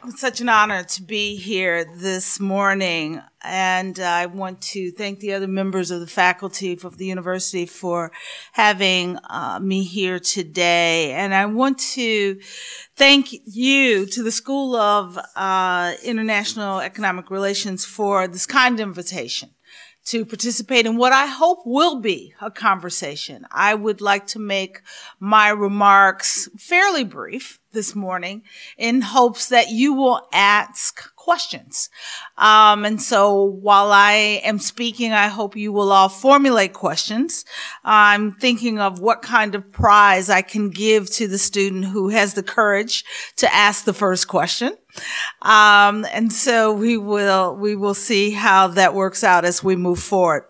It's such an honor to be here this morning, and I want to thank the other members of the faculty of the university for having me here today. And I want to thank you, to the School of International Economic Relations, for this kind invitation to participate in what I hope will be a conversation. I would like to make my remarks fairly brief this morning in hopes that you will ask questions. And so while I am speaking, I hope you will all formulate questions. I'm thinking of what kind of prize I can give to the student who has the courage to ask the first question. And so we will see how that works out as we move forward.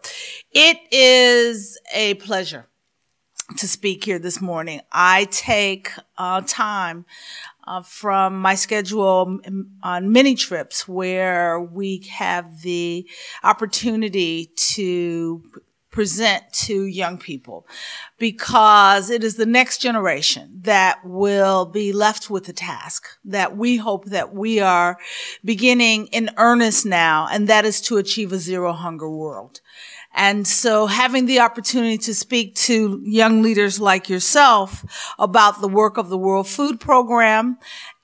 It is a pleasure to speak here this morning. I take time from my schedule on many trips where we have the opportunity to present to young people, because it is the next generation that will be left with the task that we hope that we are beginning in earnest now, and that is to achieve a zero hunger world. And so having the opportunity to speak to young leaders like yourself about the work of the World Food Program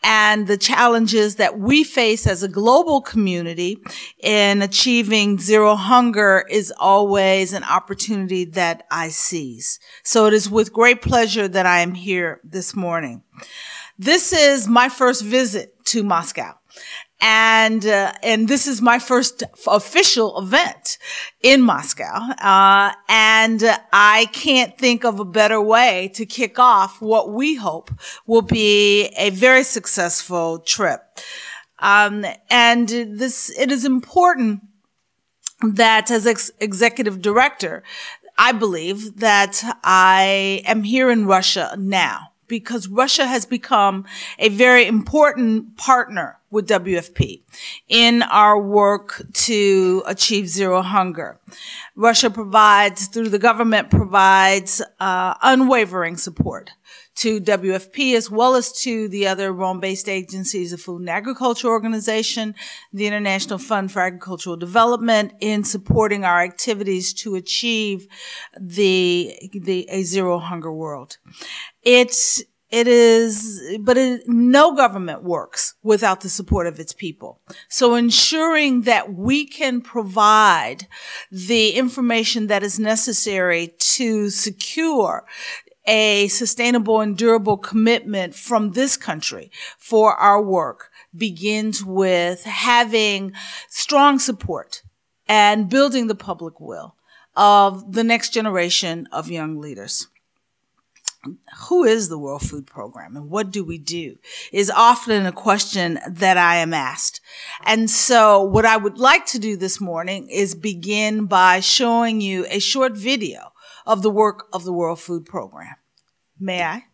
and the challenges that we face as a global community in achieving zero hunger is always an opportunity that I seize. So it is with great pleasure that I am here this morning. This is my first visit to Moscow. And this is my first official event in Moscow. And I can't think of a better way to kick off what we hope will be a very successful trip. It is important that as executive director, I believe that I am here in Russia now, because Russia has become a very important partner with WFP in our work to achieve zero hunger. Russia provides, through the government, provides unwavering support to WFP as well as to the other Rome-based agencies, the Food and Agriculture Organization, the International Fund for Agricultural Development, in supporting our activities to achieve a zero hunger world. No government works without the support of its people. So ensuring that we can provide the information that is necessary to secure a sustainable and durable commitment from this country for our work begins with having strong support and building the public will of the next generation of young leaders. Who is the World Food Program and what do we do is often a question that I am asked. And so what I would like to do this morning is begin by showing you a short video of the work of the World Food Program. May I?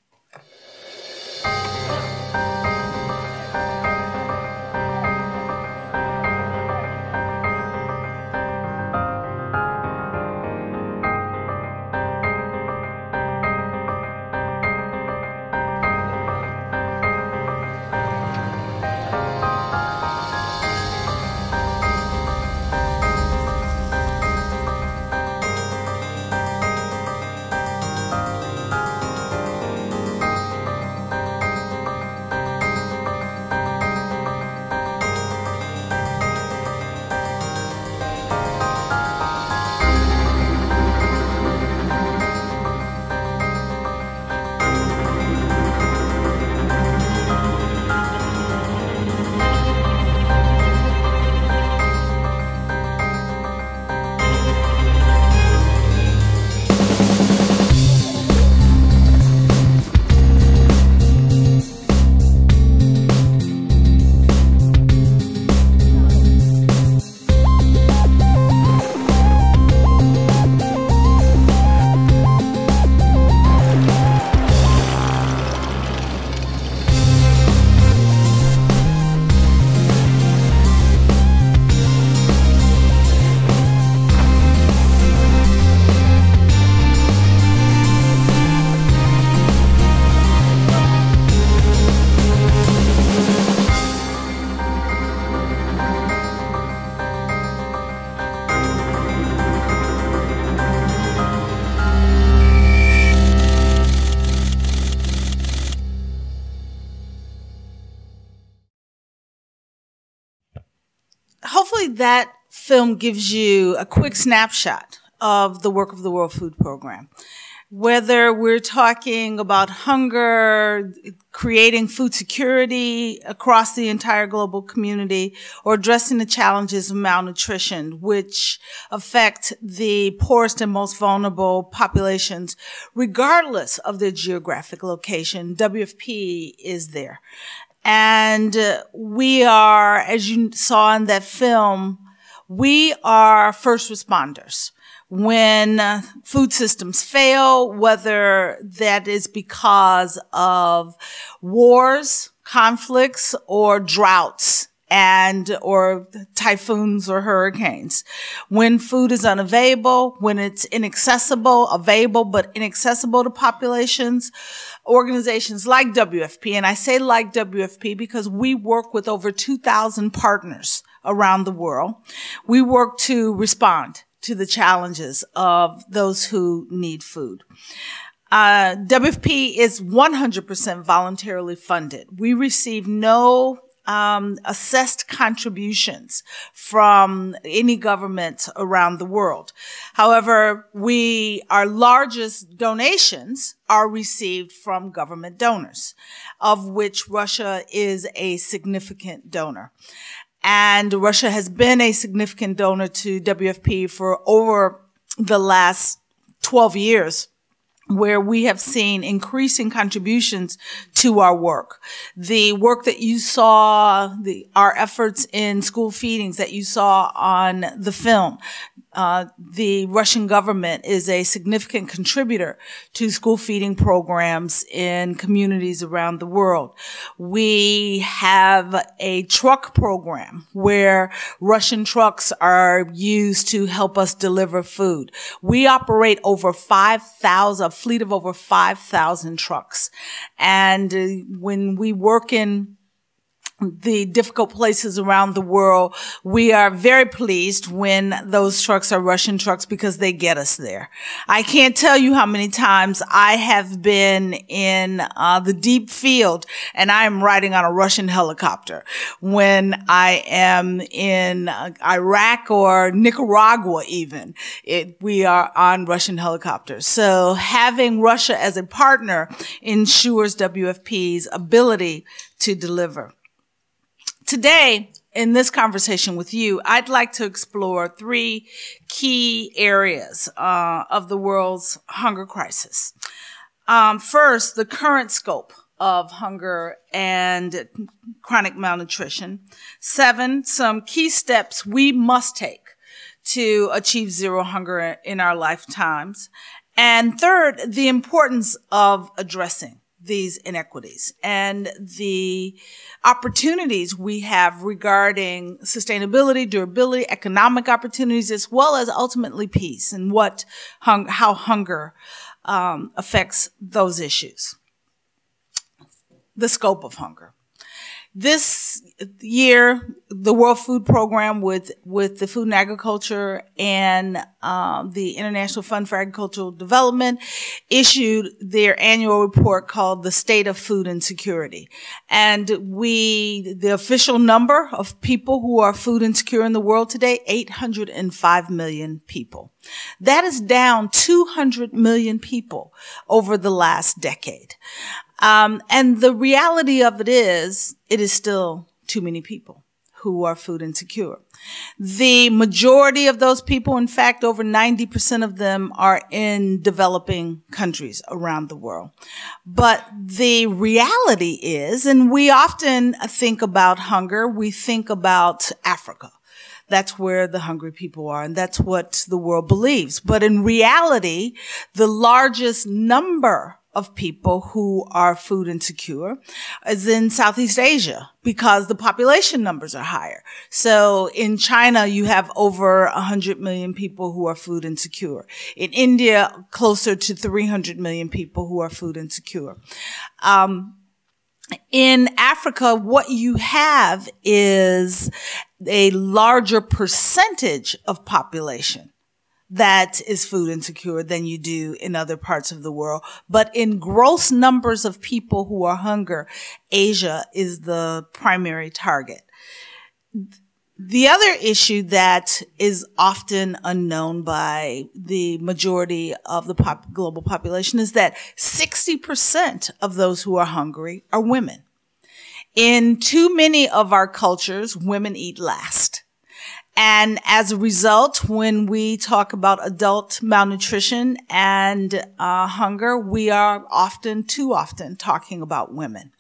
hopefully that film gives you a quick snapshot of the work of the World Food Program. Whether we're talking about hunger, creating food security across the entire global community, or addressing the challenges of malnutrition, which affect the poorest and most vulnerable populations, regardless of their geographic location, WFP is there. And we are, as you saw in that film, we are first responders. When food systems fail, whether that is because of wars, conflicts, or droughts or typhoons or hurricanes. When food is unavailable, when it's available but inaccessible to populations, organizations like WFP, and I say like WFP because we work with over 2,000 partners around the world, we work to respond to the challenges of those who need food. WFP is 100% voluntarily funded. We receive no assessed contributions from any government around the world. However, our largest donations are received from government donors, of which Russia is a significant donor. And Russia has been a significant donor to WFP for over the last 12 years, where we have seen increasing contributions to our work. The work that you saw, our efforts in school feedings that you saw on the film, the Russian government is a significant contributor to school feeding programs in communities around the world. We have a truck program where Russian trucks are used to help us deliver food. We operate over 5,000, a fleet of over 5,000 trucks. And when we work in the difficult places around the world, we are very pleased when those trucks are Russian trucks because they get us there. I can't tell you how many times I have been in the deep field and I am riding on a Russian helicopter. When I am in Iraq or Nicaragua even, we are on Russian helicopters. So having Russia as a partner ensures WFP's ability to deliver. Today, in this conversation with you, I'd like to explore 3 key areas of the world's hunger crisis. First, the current scope of hunger and chronic malnutrition. 7, some key steps we must take to achieve zero hunger in our lifetimes. And third, the importance of addressing these inequities and the opportunities we have regarding sustainability, durability, economic opportunities, as well as ultimately peace and how hunger affects those issues. The scope of hunger. This year, the World Food Program with the Food and Agriculture and the International Fund for Agricultural Development issued their annual report called The State of Food Insecurity. And the official number of people who are food insecure in the world today, 805 million people. That is down 200 million people over the last decade. And the reality of it is still too many people who are food insecure. The majority of those people, in fact, over 90% of them are in developing countries around the world. But the reality is, and we often think about hunger, we think about Africa. That's where the hungry people are, and that's what the world believes. But in reality, the largest number of people who are food insecure is in Southeast Asia because the population numbers are higher. So in China, you have over 100 million people who are food insecure. In India, closer to 300 million people who are food insecure. In Africa, what you have is a larger percentage of population that is food insecure than you do in other parts of the world. But in gross numbers of people who are hunger, Asia is the primary target. The other issue that is often unknown by the majority of the global population is that 60% of those who are hungry are women. In too many of our cultures, women eat last. And as a result, when we talk about adult malnutrition and hunger, we are too often talking about women.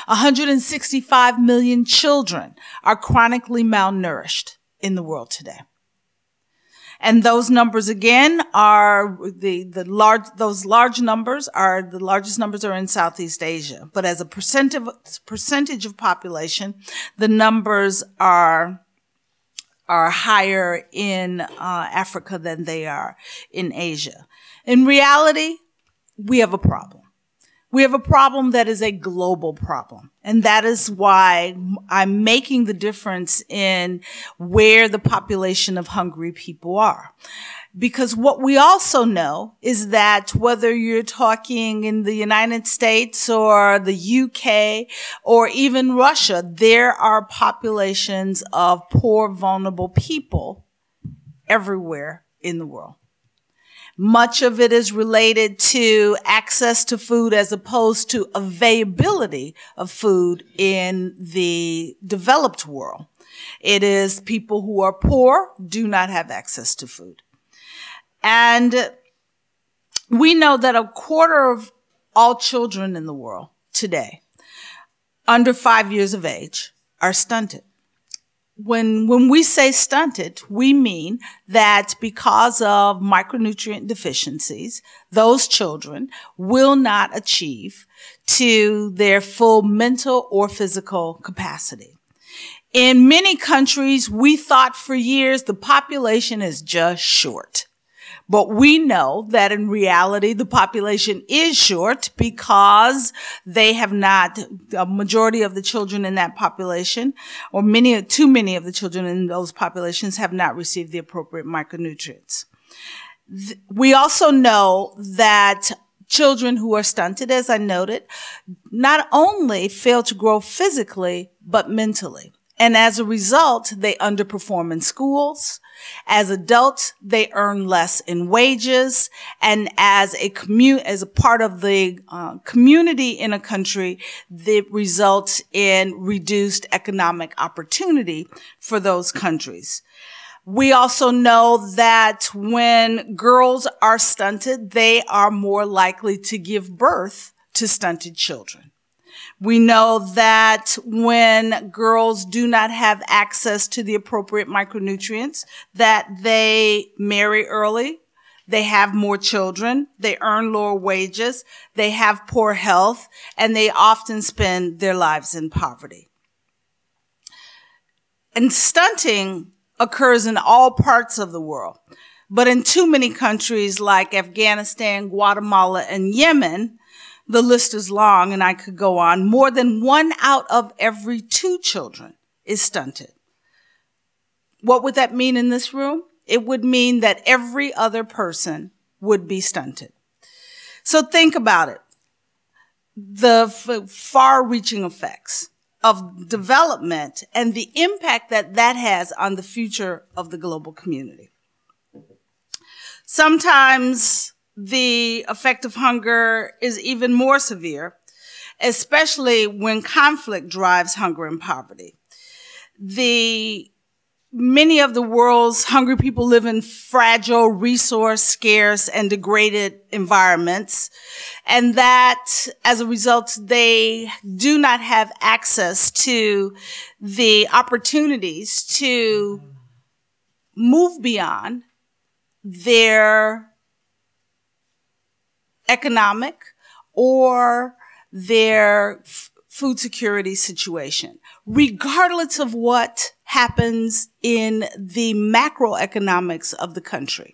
165 million children are chronically malnourished in the world today. And those numbers again are the large numbers are the largest numbers are in Southeast Asia. But as a percentage of population, the numbers are higher in Africa than they are in Asia. In reality, we have a problem. We have a problem that is a global problem. And that is why I'm making the difference in where the population of hungry people are. Because what we also know is that whether you're talking in the United States or the UK or even Russia, there are populations of poor, vulnerable people everywhere in the world. Much of it is related to access to food as opposed to availability of food in the developed world. It is people who are poor do not have access to food. And we know that a quarter of all children in the world today, under 5 years of age, are stunted. When we say stunted, we mean that because of micronutrient deficiencies, those children will not achieve to their full mental or physical capacity. In many countries, we thought for years the population is just short. But we know that in reality, the population is short because they have not, a majority of the children in that population, or too many of the children in those populations have not received the appropriate micronutrients. We also know that children who are stunted, as I noted, not only fail to grow physically, but mentally. And as a result, they underperform in schools. As adults, they earn less in wages. And as a part of the community in a country, it results in reduced economic opportunity for those countries. We also know that when girls are stunted, they are more likely to give birth to stunted children. We know that when girls do not have access to the appropriate micronutrients, that they marry early, they have more children, they earn lower wages, they have poor health, and they often spend their lives in poverty. And stunting occurs in all parts of the world, but in too many countries like Afghanistan, Guatemala, and Yemen, the list is long and I could go on. More than 1 out of every 2 children is stunted. What would that mean in this room? It would mean that every other person would be stunted. So think about it. The far-reaching effects of development and the impact that that has on the future of the global community. Sometimes the effect of hunger is even more severe, especially when conflict drives hunger and poverty. Many of the world's hungry people live in fragile, resource scarce, and degraded environments. And that, as a result, they do not have access to the opportunities to move beyond their economic or their food security situation, regardless of what happens in the macroeconomics of the country.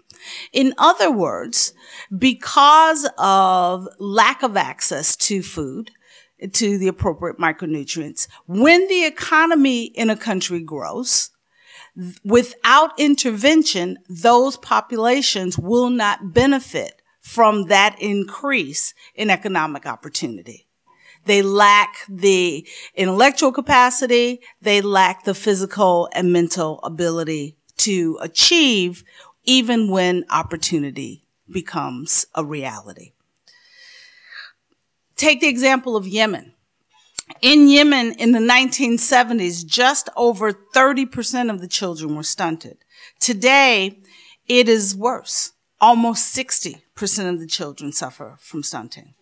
In other words, because of lack of access to food, to the appropriate micronutrients, when the economy in a country grows, without intervention, those populations will not benefit from that increase in economic opportunity. They lack the intellectual capacity. They lack the physical and mental ability to achieve even when opportunity becomes a reality. Take the example of Yemen. In Yemen in the 1970s, just over 30% of the children were stunted. Today, it is worse. Almost 60% of the children suffer from stunting.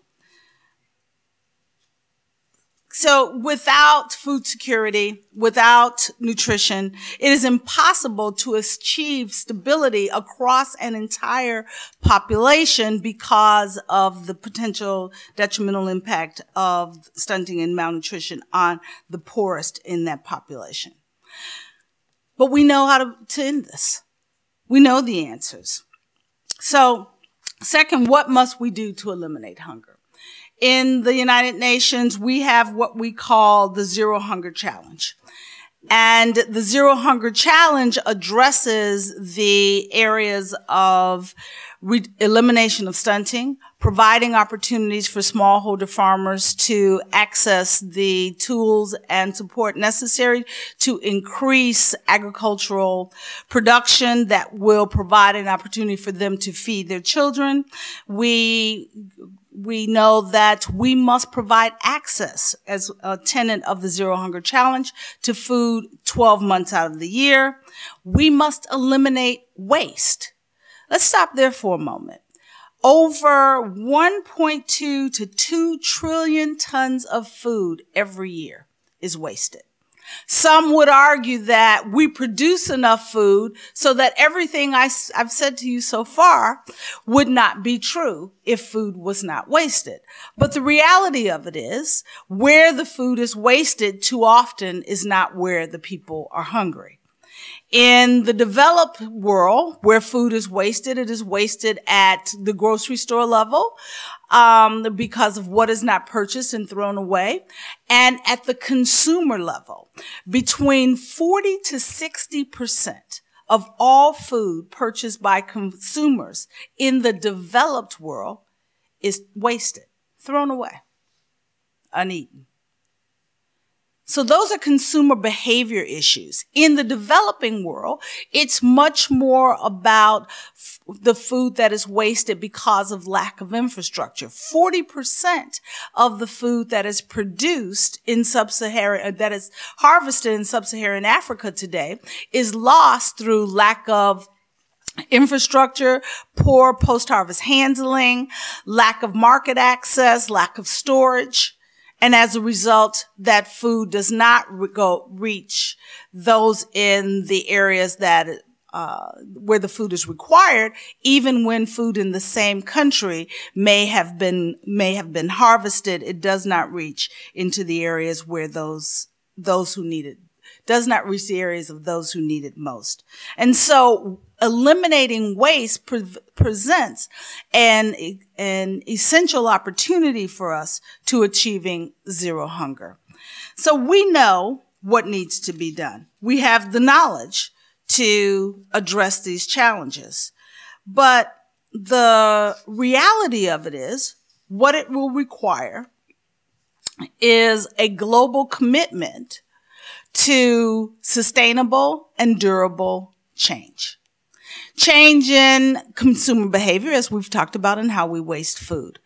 So without food security, without nutrition, it is impossible to achieve stability across an entire population because of the potential detrimental impact of stunting and malnutrition on the poorest in that population. But we know how to end this. We know the answers. So, second, what must we do to eliminate hunger? In the United Nations, we have what we call the Zero Hunger Challenge. And the Zero Hunger Challenge addresses the areas of elimination of stunting, providing opportunities for smallholder farmers to access the tools and support necessary to increase agricultural production that will provide an opportunity for them to feed their children. We know that we must provide access as a tenet of the Zero Hunger Challenge to food 12 months out of the year. We must eliminate waste. Let's stop there for a moment. Over 1.2 to 2 trillion tons of food every year is wasted. Some would argue that we produce enough food so that everything I've said to you so far would not be true if food was not wasted. But the reality of it is, where the food is wasted too often is not where the people are hungry. In the developed world, where food is wasted, it is wasted at the grocery store level because of what is not purchased and thrown away, and at the consumer level. Between 40 to 60% of all food purchased by consumers in the developed world is wasted, thrown away, uneaten. So those are consumer behavior issues. In the developing world, it's much more about the food that is wasted because of lack of infrastructure. 40% of the food that is produced in sub-Saharan, that is harvested in sub-Saharan Africa today, is lost through lack of infrastructure, poor post-harvest handling, lack of market access, lack of storage. And as a result, that food does not reach those in the areas that where the food is required, even when food in the same country may have been harvested. It does not reach into the areas where those who need it, does not reach the areas of those who need it most. And so eliminating waste presents an essential opportunity for us to achieving zero hunger. So we know what needs to be done. We have the knowledge to address these challenges. But the reality of it is, what it will require is a global commitment to sustainable and durable change. Change in consumer behavior, as we've talked about, in how we waste food.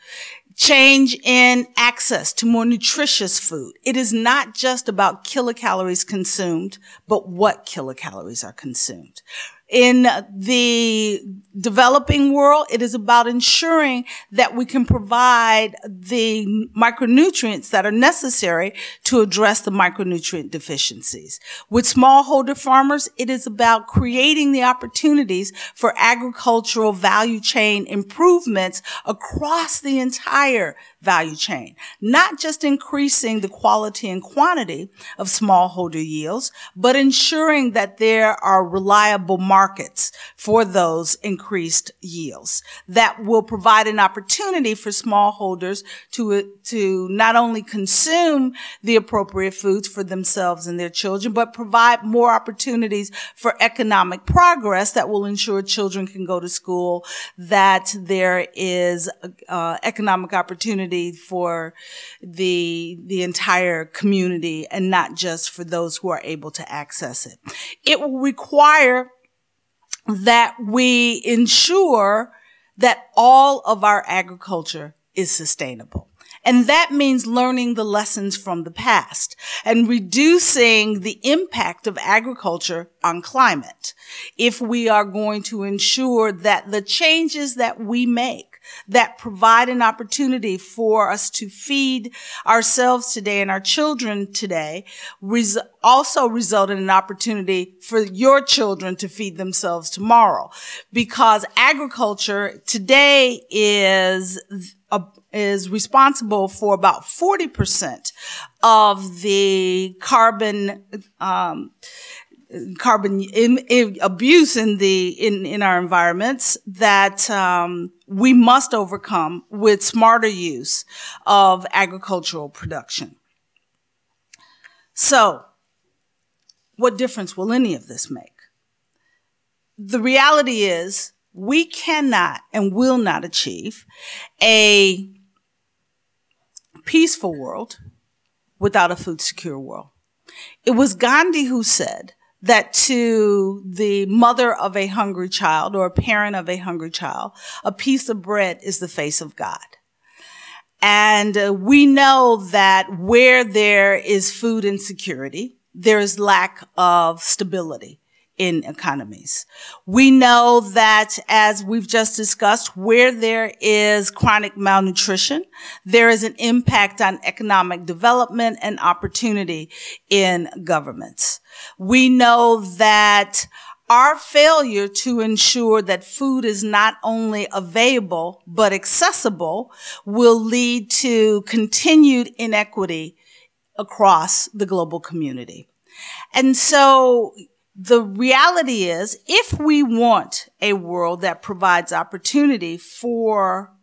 Change in access to more nutritious food. It is not just about kilocalories consumed, but what kilocalories are consumed. In the developing world, it is about ensuring that we can provide the micronutrients that are necessary to address the micronutrient deficiencies. With smallholder farmers, it is about creating the opportunities for agricultural value chain improvements across the entire value chain, not just increasing the quality and quantity of smallholder yields, but ensuring that there are reliable markets for those increased yields that will provide an opportunity for smallholders to not only consume the appropriate foods for themselves and their children, but provide more opportunities for economic progress that will ensure children can go to school, that there is economic opportunity opportunity for the entire community and not just for those who are able to access it. It will require that we ensure that all of our agriculture is sustainable. And that means learning the lessons from the past and reducing the impact of agriculture on climate. If we are going to ensure that the changes that we make that provide an opportunity for us to feed ourselves today and our children today also result in an opportunity for your children to feed themselves tomorrow. Because agriculture today is responsible for about 40% of the carbon abuse in our environments that we must overcome with smarter use of agricultural production. So, what difference will any of this make? The reality is we cannot and will not achieve a peaceful world without a food secure world. It was Gandhi who said that to the mother of a hungry child or a parent of a hungry child, a piece of bread is the face of God. And we know that where there is food insecurity, there is lack of stability in economies. We know that, as we've just discussed, where there is chronic malnutrition, there is an impact on economic development and opportunity in governments. We know that our failure to ensure that food is not only available but accessible will lead to continued inequity across the global community. And so the reality is, if we want a world that provides opportunity for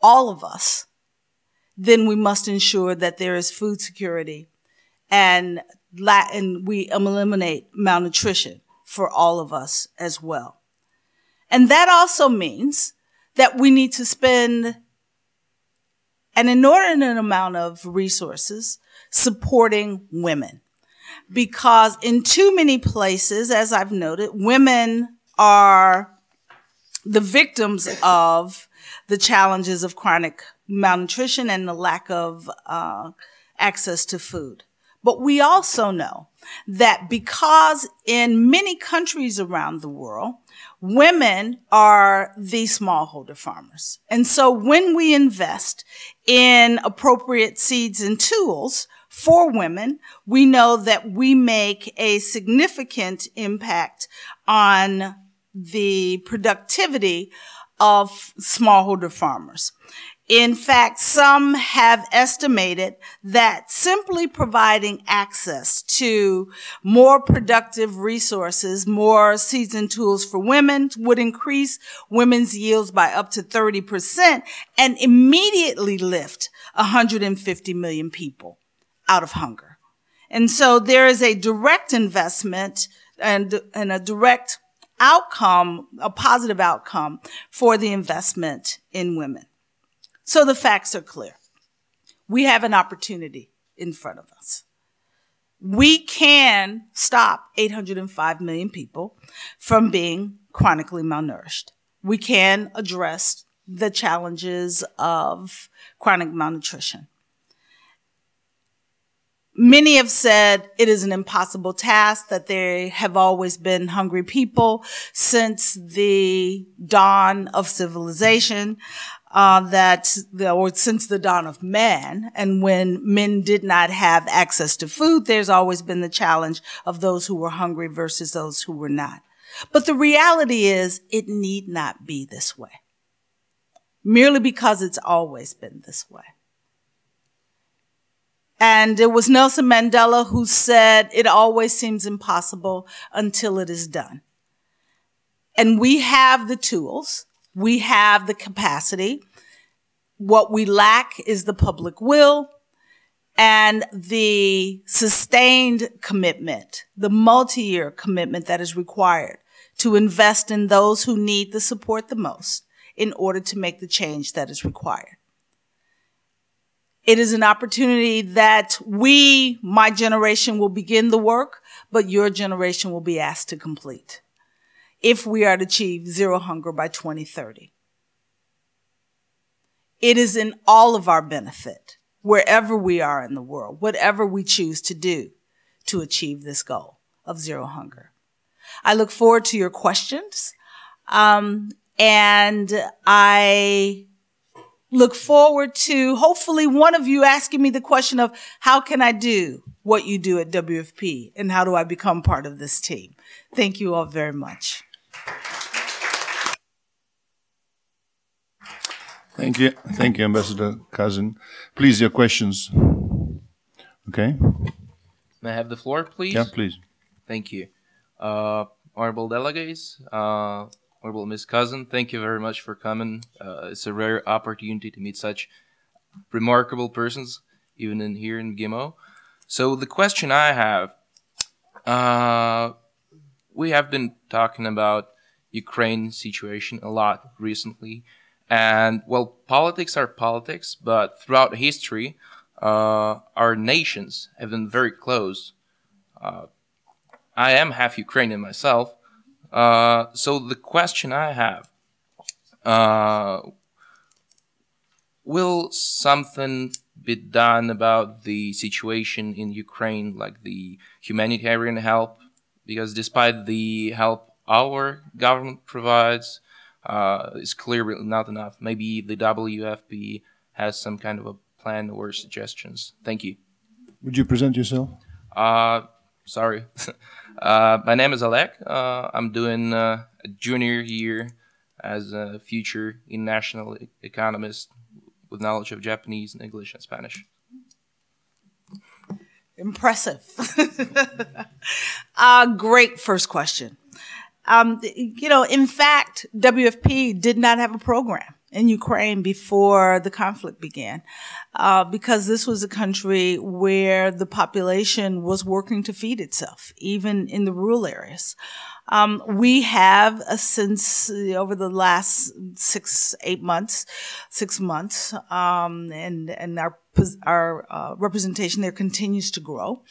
all of us, then we must ensure that there is food security and we eliminate malnutrition for all of us as well. And that also means that we need to spend an inordinate amount of resources supporting women. Because in too many places, as I've noted, women are the victims of the challenges of chronic malnutrition and the lack of access to food. But we also know that because in many countries around the world, women are the smallholder farmers. And so when we invest in appropriate seeds and tools for women, we know that we make a significant impact on the productivity of smallholder farmers. In fact, some have estimated that simply providing access to more productive resources, more seeds and tools for women would increase women's yields by up to 30% and immediately lift 150 million people out of hunger. And so there is a direct investment and a direct outcome, a positive outcome for the investment in women. So the facts are clear. We have an opportunity in front of us. We can stop 805 million people from being chronically malnourished. We can address the challenges of chronic malnutrition. Many have said it is an impossible task, that there have always been hungry people since the dawn of civilization, or since the dawn of man. And when men did not have access to food, there's always been the challenge of those who were hungry versus those who were not. But the reality is, it need not be this way, merely because it's always been this way. And it was Nelson Mandela who said, it always seems impossible until it is done. And we have the tools. We have the capacity. What we lack is the public will and the sustained commitment, the multi-year commitment that is required to invest in those who need the support the most in order to make the change that is required. It is an opportunity that we, my generation, will begin the work, but your generation will be asked to complete if we are to achieve zero hunger by 2030. It is in all of our benefit, wherever we are in the world, whatever we choose to do to achieve this goal of zero hunger. I look forward to your questions, and I look forward to hopefully one of you asking me the question of how can I do what you do at WFP and how do I become part of this team? Thank you all very much. Thank you, Ambassador Казин. Please, your questions. Okay. May I have the floor, please? Yeah, please. Thank you. Honorable delegates, Honorable Ms. Казин, thank you very much for coming. It's a rare opportunity to meet such remarkable persons, even here in МГИМО. So the question I have, we have been talking about Ukraine situation a lot recently. And, well, politics are politics, but throughout history, our nations have been very close. I am half Ukrainian myself. So the question I have, will something be done about the situation in Ukraine, like the humanitarian help? Because despite the help our government provides, it's clearly not enough. Maybe the WFP has some kind of a plan or suggestions. Thank you. Would you present yourself? Sorry. My name is Oleg. I'm doing a junior year as a future international economist with knowledge of Japanese and English and Spanish. Impressive. Great first question. In fact, WFP did not have a program in Ukraine before the conflict began, because this was a country where the population was working to feed itself, even in the rural areas. We have, since over the last 6 months, and our representation there continues to grow.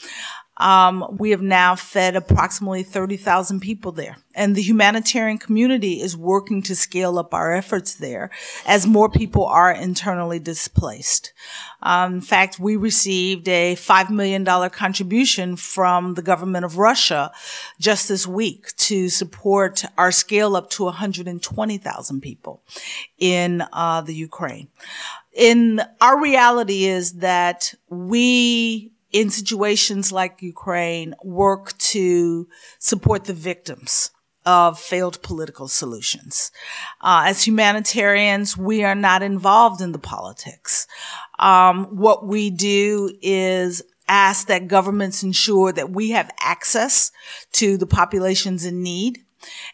We have now fed approximately 30,000 people there. And the humanitarian community is working to scale up our efforts there as more people are internally displaced. In fact, we received a $5 million contribution from the government of Russia just this week to support our scale up to 120,000 people in the Ukraine. Our reality is that we, in situations like Ukraine, work to support the victims of failed political solutions. As humanitarians, we are not involved in the politics. What we do is ask that governments ensure that we have access to the populations in need,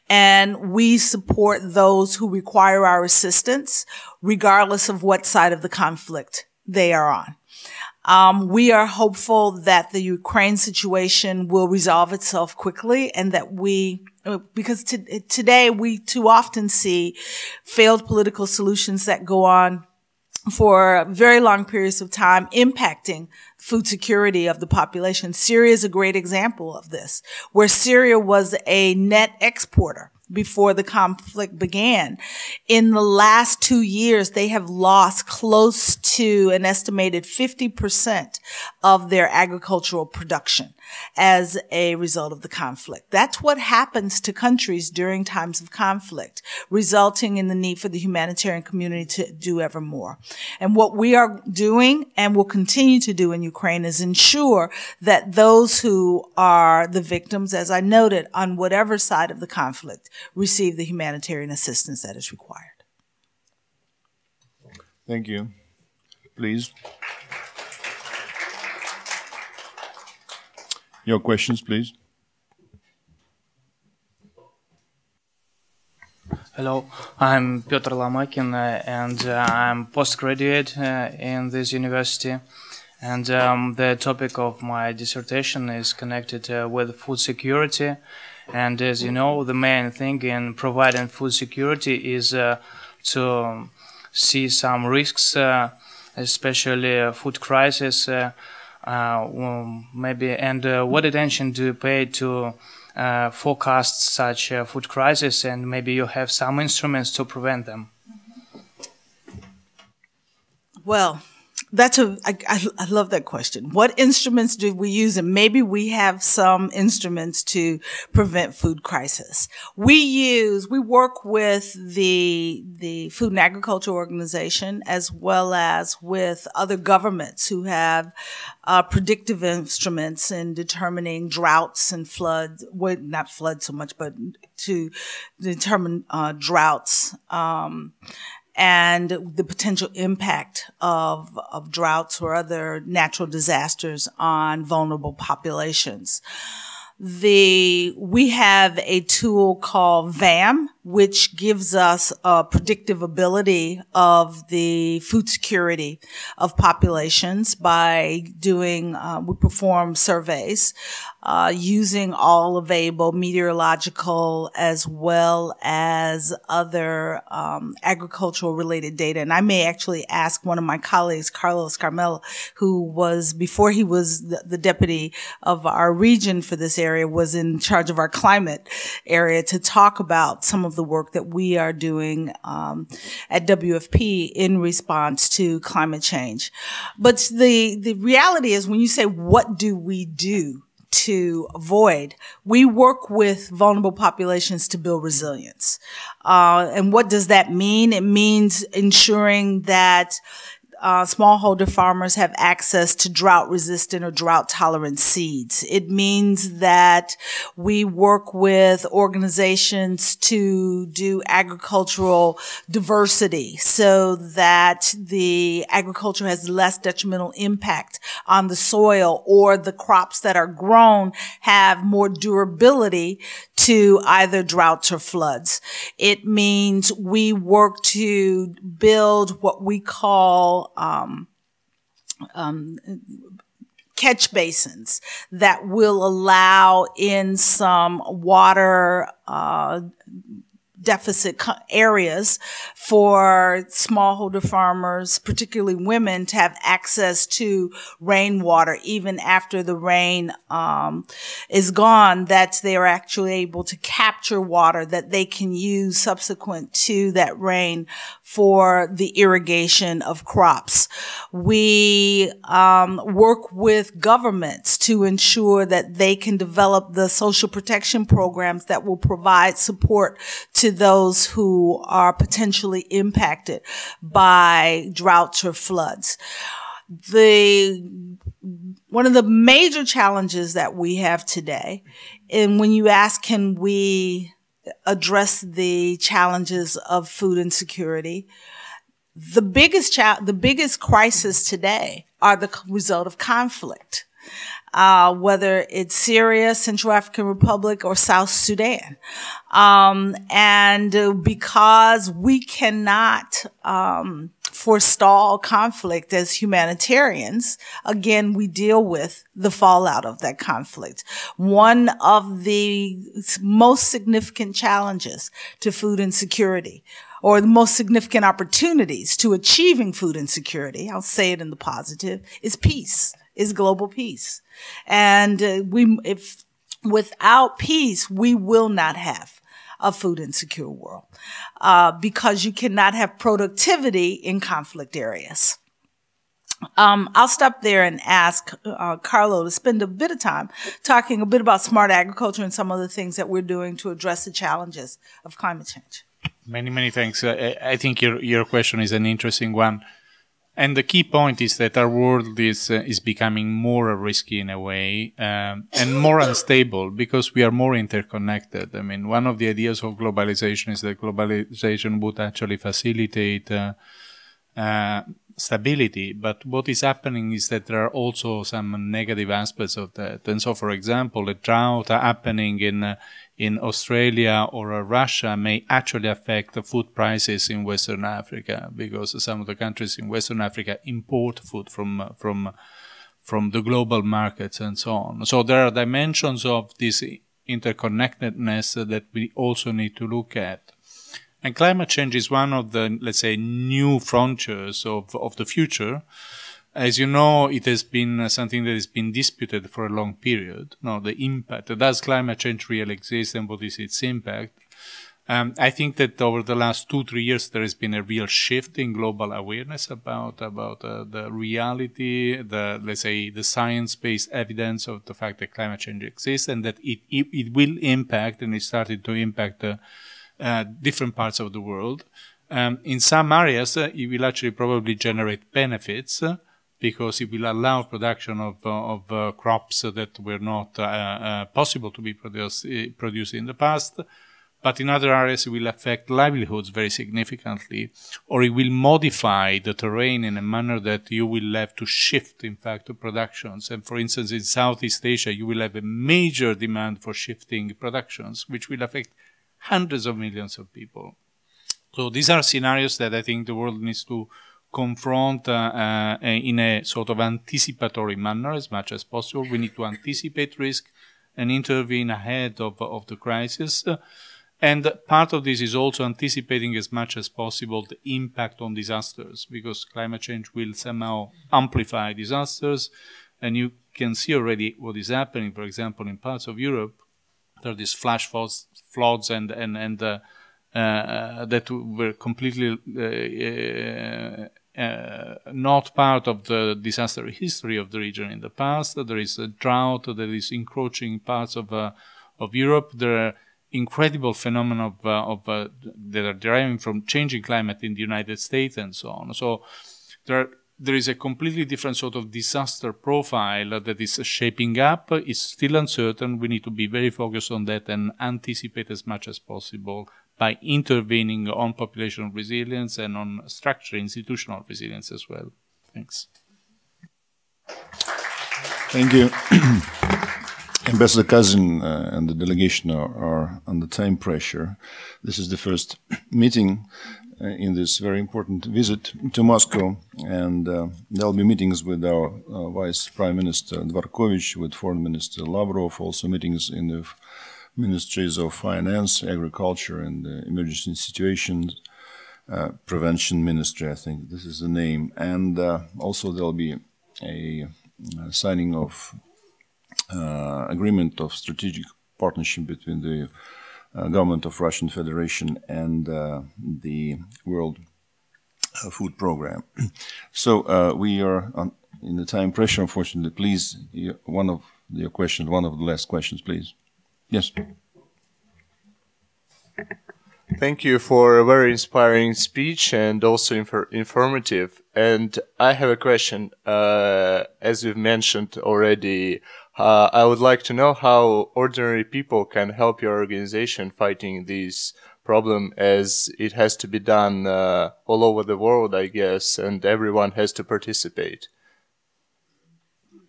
and we support those who require our assistance, regardless of what side of the conflict they are on. We are hopeful that the Ukraine situation will resolve itself quickly, and that because today we too often see failed political solutions that go on for very long periods of time, impacting food security of the population. Syria is a great example of this, where Syria was a net exporter before the conflict began. In the last 2 years, they have lost close to an estimated 50% of their agricultural production as a result of the conflict. That's what happens to countries during times of conflict, resulting in the need for the humanitarian community to do ever more. And what we are doing and will continue to do in Ukraine is ensure that those who are the victims, as I noted, on whatever side of the conflict, receive the humanitarian assistance that is required. Thank you. Please. Your questions, please. Hello, I'm Piotr Lomakin, and I'm postgraduate in this university. And the topic of my dissertation is connected with food security. And as you know, the main thing in providing food security is to see some risks especially food crisis, maybe, and what attention do you pay to forecast such food crisis, and maybe you have some instruments to prevent them? Well, I love that question. What instruments do we use? And maybe we have some instruments to prevent food crisis. We work with the Food and Agriculture Organization as well as with other governments who have predictive instruments in determining droughts and floods. Well, not floods so much, but to determine droughts. And the potential impact of droughts or other natural disasters on vulnerable populations. We have a tool called VAM, which gives us a predictive ability of the food security of populations by doing, we perform surveys, using all available meteorological as well as other, agricultural related data. And I may actually ask one of my colleagues, Carlos Carmel, who was, before he was the deputy of our region for this area, was in charge of our climate area, to talk about some of the work that we are doing at WFP in response to climate change. But the reality is, when you say, what do we do to avoid, we work with vulnerable populations to build resilience. And what does that mean? It means ensuring that smallholder farmers have access to drought-resistant or drought-tolerant seeds. It means that we work with organizations to do agricultural diversity so that the agriculture has less detrimental impact on the soil, or the crops that are grown have more durability to either droughts or floods. It means we work to build what we call catch basins that will allow in some water deficit areas for smallholder farmers, particularly women, to have access to rainwater even after the rain is gone, that they are actually able to capture water that they can use subsequent to that rain for the irrigation of crops. We work with governments to ensure that they can develop the social protection programs that will provide support to those who are potentially impacted by droughts or floods. One of the major challenges that we have today, and when you ask, can we address the challenges of food insecurity, the biggest crisis today are the result of conflict. Whether it's Syria, Central African Republic, or South Sudan. And because we cannot forestall conflict as humanitarians, again, we deal with the fallout of that conflict. One of the most significant challenges to food insecurity, or the most significant opportunities to achieving food insecurity, I'll say it in the positive, is peace, is global peace. And if without peace, we will not have a food insecure world, because you cannot have productivity in conflict areas. I'll stop there and ask Carlo to spend a bit of time talking a bit about smart agriculture and some of the things that we're doing to address the challenges of climate change. Many thanks. I think your question is an interesting one. And the key point is that our world is becoming more risky in a way, and more unstable because we are more interconnected. I mean, one of the ideas of globalization is that globalization would actually facilitate stability. But what is happening is that there are also some negative aspects of that. And so, for example, a drought happening in Australia or Russia may actually affect the food prices in Western Africa, because some of the countries in Western Africa import food from the global markets and so on. So there are dimensions of this interconnectedness that we also need to look at. And climate change is one of the, let's say, new frontiers of the future. As you know, it has been something that has been disputed for a long period. No, the impact. Does climate change really exist, and what is its impact? I think that over the last 2-3 years, there has been a real shift in global awareness about the reality, let's say, the science-based evidence of the fact that climate change exists, and that it will impact, and it started to impact different parts of the world. In some areas, it will actually probably generate benefits because it will allow production of crops that were not possible to be produced in the past. But in other areas, it will affect livelihoods very significantly, or it will modify the terrain in a manner that you will have to shift, in fact, to productions. And for instance, in Southeast Asia, you will have a major demand for shifting productions, which will affect hundreds of millions of people. So these are scenarios that I think the world needs to confront in a sort of anticipatory manner as much as possible. We need to anticipate risk and intervene ahead of the crisis. And part of this is also anticipating as much as possible the impact on disasters, because climate change will somehow amplify disasters. And you can see already what is happening, for example, in parts of Europe. There are these flash floods and that were completely not part of the disaster history of the region in the past. There is a drought that is encroaching parts of Europe. There are incredible phenomena that are deriving from changing climate in the United States and so on. So there is a completely different sort of disaster profile that is shaping up. It's still uncertain. We need to be very focused on that and anticipate as much as possible by intervening on population resilience and on structure, institutional resilience as well. Thanks. Thank you. Ambassador Казин and the delegation are under time pressure. This is the first meeting in this very important visit to Moscow, and there will be meetings with our Vice Prime Minister Dvorkovich, with Foreign Minister Lavrov, also meetings in the Ministries of Finance, Agriculture, and Emergency Situations, Prevention Ministry, I think this is the name, and also there will be a signing of agreement of strategic partnership between the government of Russian Federation and the World Food Program. So we are in the time pressure, unfortunately. Please, one of your questions, one of the last questions, please. Yes. Thank you for a very inspiring speech and also informative. And I have a question. As you've mentioned already, I would like to know how ordinary people can help your organization fighting this problem, as it has to be done all over the world, I guess, and everyone has to participate.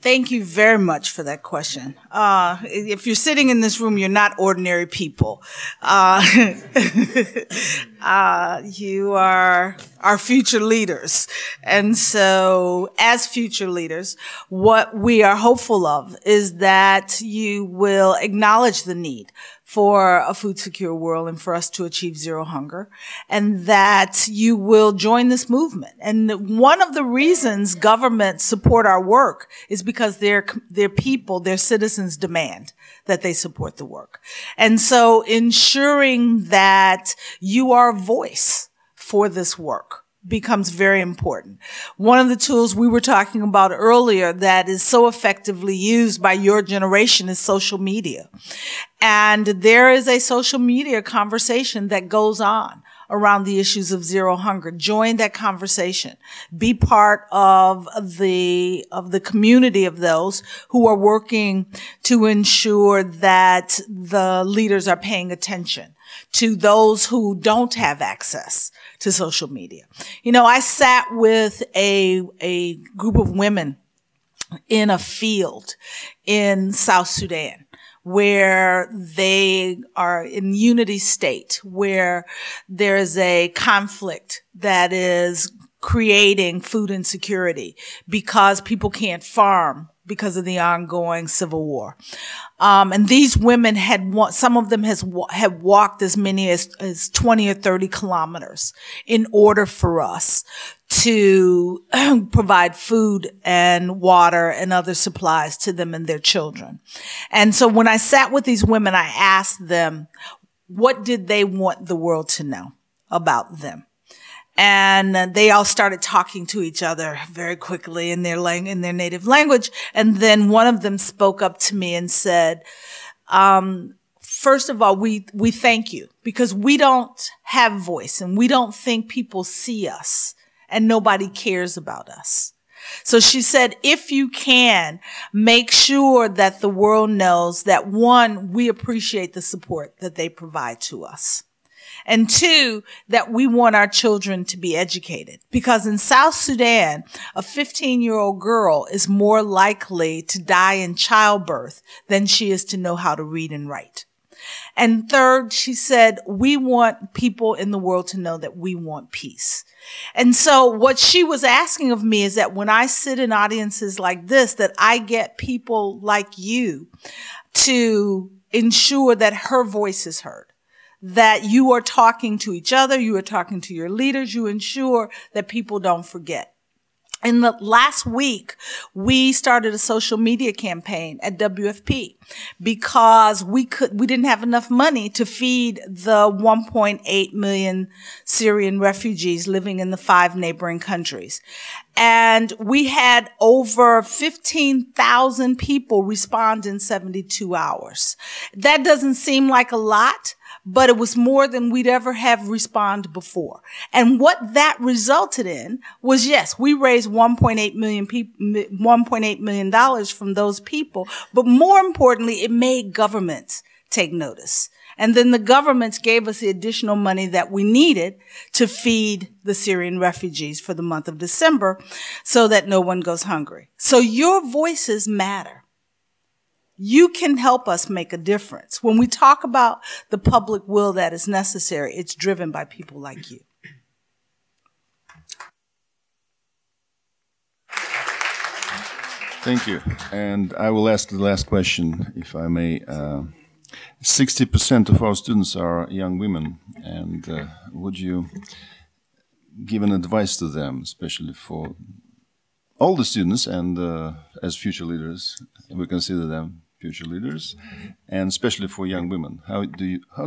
Thank you very much for that question. If you're sitting in this room, you're not ordinary people. You are our future leaders. And so as future leaders, what we are hopeful of is that you will acknowledge the need for a food secure world and for us to achieve zero hunger, and that you will join this movement. And one of the reasons governments support our work is because their people, their citizens demand that they support the work. And so ensuring that you are a voice for this work becomes very important. One of the tools we were talking about earlier that is so effectively used by your generation is social media. And there is a social media conversation that goes on around the issues of zero hunger. Join that conversation. Be part of the community of those who are working to ensure that the leaders are paying attention to those who don't have access to social media. You know, I sat with a group of women in a field in South Sudan, where they are in unity state, where there's a conflict that is creating food insecurity because people can't farm because of the ongoing civil war. And these women some of them had walked as many as 20 or 30 kilometers in order for us to provide food and water and other supplies to them and their children. And so when I sat with these women, I asked them, what did they want the world to know about them? And they all started talking to each other very quickly in their native language. And then one of them spoke up to me and said, first of all, we thank you because we don't have voice and we don't think people see us and nobody cares about us. So she said, if you can, make sure that the world knows that, one, we appreciate the support that they provide to us. And two, that we want our children to be educated. Because in South Sudan, a 15-year-old girl is more likely to die in childbirth than she is to know how to read and write. And third, she said, we want people in the world to know that we want peace. And so what she was asking of me is that when I sit in audiences like this, that I get people like you to ensure that her voice is heard, that you are talking to each other, you are talking to your leaders, you ensure that people don't forget. In the last week, we started a social media campaign at WFP because we didn't have enough money to feed the 1.8 million Syrian refugees living in the 5 neighboring countries. And we had over 15,000 people respond in 72 hours. That doesn't seem like a lot, but it was more than we'd ever have responded before. And what that resulted in was, yes, we raised $1.8 million from those people, but more importantly, it made governments take notice. And then the governments gave us the additional money that we needed to feed the Syrian refugees for the month of December so that no one goes hungry. So your voices matter. You can help us make a difference. When we talk about the public will that is necessary, it's driven by people like you. Thank you. And I will ask the last question, if I may. 60% of our students are young women, and would you give an advice to them, especially for all the students and as future leaders, we consider them future leaders, and especially for young women? How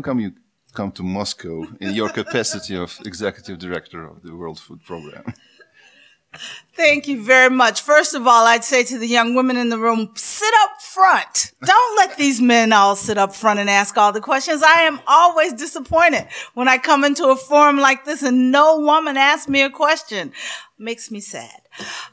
come you come to Moscow in your capacity of executive director of the World Food Program? Thank you very much. First of all, I'd say to the young women in the room, sit up front. Don't let these men all sit up front and ask all the questions. I am always disappointed when I come into a forum like this and no woman asks me a question. Makes me sad.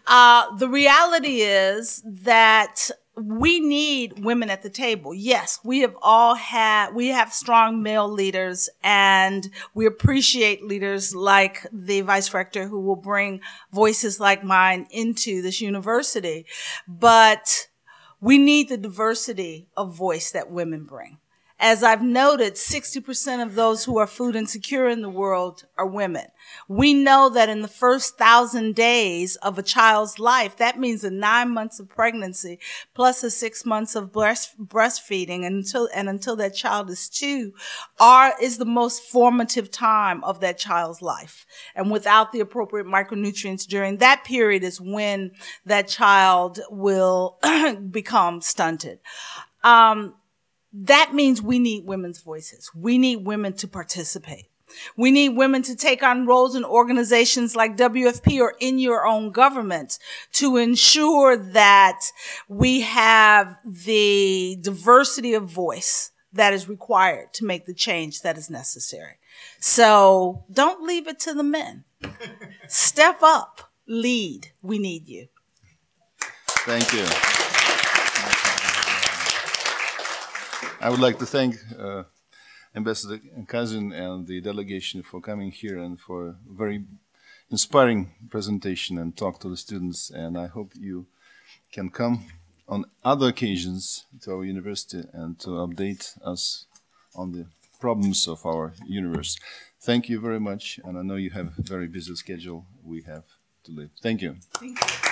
The reality is that we need women at the table. Yes, we have strong male leaders, and we appreciate leaders like the vice rector who will bring voices like mine into this university. But we need the diversity of voice that women bring. As I've noted, 60% of those who are food insecure in the world are women. We know that in the first 1,000 days of a child's life, that means 9 months of pregnancy plus 6 months of breastfeeding until that child is 2 is the most formative time of that child's life. And without the appropriate micronutrients during that period is when that child will become stunted. That means we need women's voices. We need women to participate. We need women to take on roles in organizations like WFP or in your own government to ensure that we have the diversity of voice that is required to make the change that is necessary. So don't leave it to the men. Step up, lead. We need you. Thank you. I would like to thank Ambassador Казин and the delegation for coming here and for a very inspiring presentation and talk to the students. And I hope you can come on other occasions to our university and to update us on the problems of our universe. Thank you very much, and I know you have a very busy schedule. We have to leave. Thank you. Thank you.